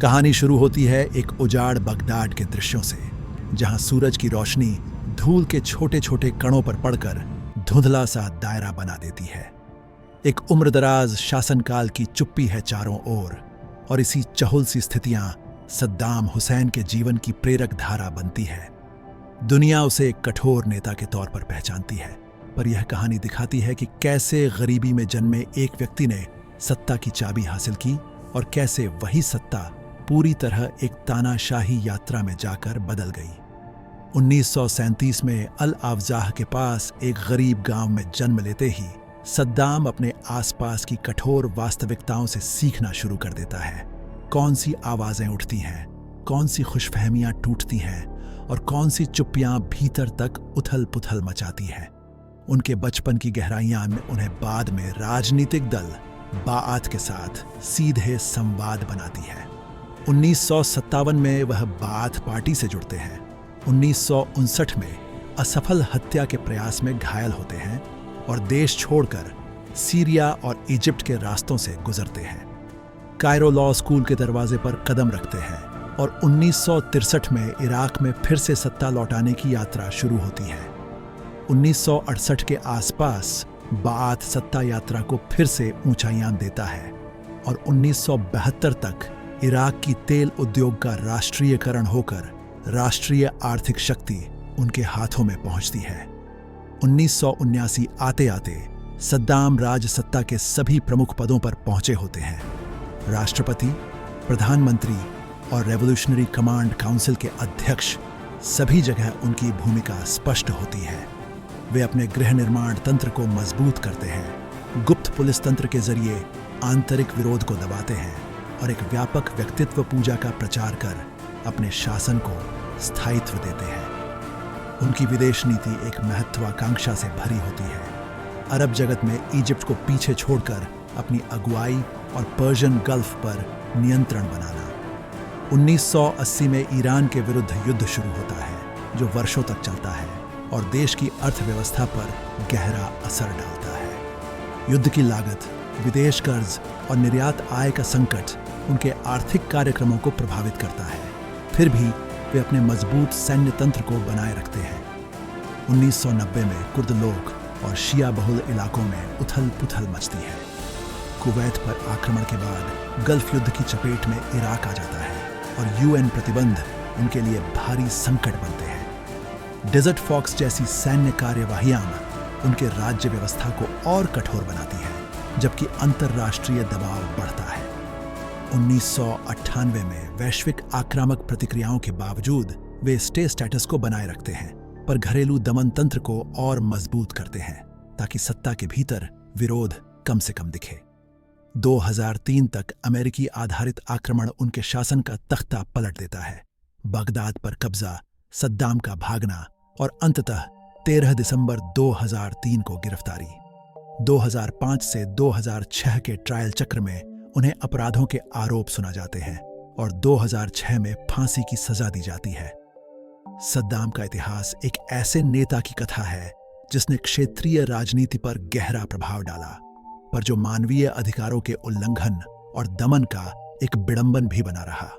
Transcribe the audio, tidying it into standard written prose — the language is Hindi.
कहानी शुरू होती है एक उजाड़ बगदाद के दृश्यों से, जहां सूरज की रोशनी धूल के छोटे छोटे कणों पर पड़कर धुंधला सा दायरा बना देती है। एक उम्रदराज शासनकाल की चुप्पी है चारों ओर, और इसी चहुल सी स्थितियां सद्दाम हुसैन के जीवन की प्रेरक धारा बनती है। दुनिया उसे एक कठोर नेता के तौर पर पहचानती है, पर यह कहानी दिखाती है कि कैसे गरीबी में जन्मे एक व्यक्ति ने सत्ता की चाबी हासिल की और कैसे वही सत्ता पूरी तरह एक तानाशाही यात्रा में जाकर बदल गई। 1937 में अल अफजाह के पास एक गरीब गांव में जन्म लेते ही सद्दाम अपने आसपास की कठोर वास्तविकताओं से सीखना शुरू कर देता है। कौन सी आवाजें उठती हैं, कौन सी खुशफहमियां टूटती हैं और कौन सी चुप्पियां भीतर तक उथल पुथल मचाती हैं। उनके बचपन की गहराइयां में उन्हें बाद में राजनीतिक दल बाआत के साथ सीधे संवाद बनाती है। 1957 में वह बाआत पार्टी से जुड़ते हैं। 1959 में असफल हत्या के प्रयास में घायल होते हैं और देश छोड़कर सीरिया और इजिप्ट के रास्तों से गुजरते हैं। कायरो लॉ स्कूल के दरवाजे पर कदम रखते हैं और 1963 में इराक में फिर से सत्ता लौटाने की यात्रा शुरू होती है। 1968 के आसपास बाआत सत्ता यात्रा को फिर से ऊंचाइयां देता है और 1972 तक इराक की तेल उद्योग का राष्ट्रीयकरण होकर राष्ट्रीय आर्थिक शक्ति उनके हाथों में पहुंचती है। 1979 आते आते सद्दाम राजसत्ता के सभी प्रमुख पदों पर पहुंचे होते हैं। राष्ट्रपति, प्रधानमंत्री और रेवोल्यूशनरी कमांड काउंसिल के अध्यक्ष, सभी जगह उनकी भूमिका स्पष्ट होती है। वे अपने गृह निर्माण तंत्र को मजबूत करते हैं, गुप्त पुलिस तंत्र के जरिए आंतरिक विरोध को दबाते हैं और एक व्यापक व्यक्तित्व पूजा का प्रचार कर अपने शासन को स्थायित्व देते हैं। उनकी विदेश नीति एक महत्वाकांक्षा से भरी होती है। अरब जगत में इजिप्ट को पीछे छोड़कर अपनी अगुवाई और पर्शियन गल्फ पर नियंत्रण बनाना। 1980 में ईरान के विरुद्ध युद्ध शुरू होता है, जो वर्षों तक चलता है और देश की अर्थव्यवस्था पर गहरा असर डालता है। युद्ध की लागत, विदेश कर्ज और निर्यात आय का संकट उनके आर्थिक कार्यक्रमों को प्रभावित करता है। फिर भी वे अपने मजबूत सैन्य तंत्र को बनाए रखते हैं। 1990 में कुर्द लोग और शिया बहुल इलाकों में उथल पुथल मचती है। कुवैत पर आक्रमण के बाद गल्फ युद्ध की चपेट में इराक आ जाता है और यूएन प्रतिबंध उनके लिए भारी संकट बनते हैं। डेजर्ट फॉक्स जैसी सैन्य कार्यवाहियां उनके राज्य व्यवस्था को और कठोर बनाती है, जबकि अंतर्राष्ट्रीय दबाव बढ़ता है। 1998 में वैश्विक आक्रामक प्रतिक्रियाओं के बावजूद वे स्टे स्टेटस को बनाए रखते हैं, पर घरेलू दमन तंत्र को और मजबूत करते हैं ताकि सत्ता के भीतर विरोध कम से कम दिखे। 2003 तक अमेरिकी आधारित आक्रमण उनके शासन का तख्ता पलट देता है। बगदाद पर कब्जा, सद्दाम का भागना और अंततः 13 दिसंबर 2003 को गिरफ्तारी। 2005 से 2006 के ट्रायल चक्र में उन्हें अपराधों के आरोप सुना जाते हैं और 2006 में फांसी की सजा दी जाती है। सद्दाम का इतिहास एक ऐसे नेता की कथा है जिसने क्षेत्रीय राजनीति पर गहरा प्रभाव डाला, पर जो मानवीय अधिकारों के उल्लंघन और दमन का एक विडंबन भी बना रहा।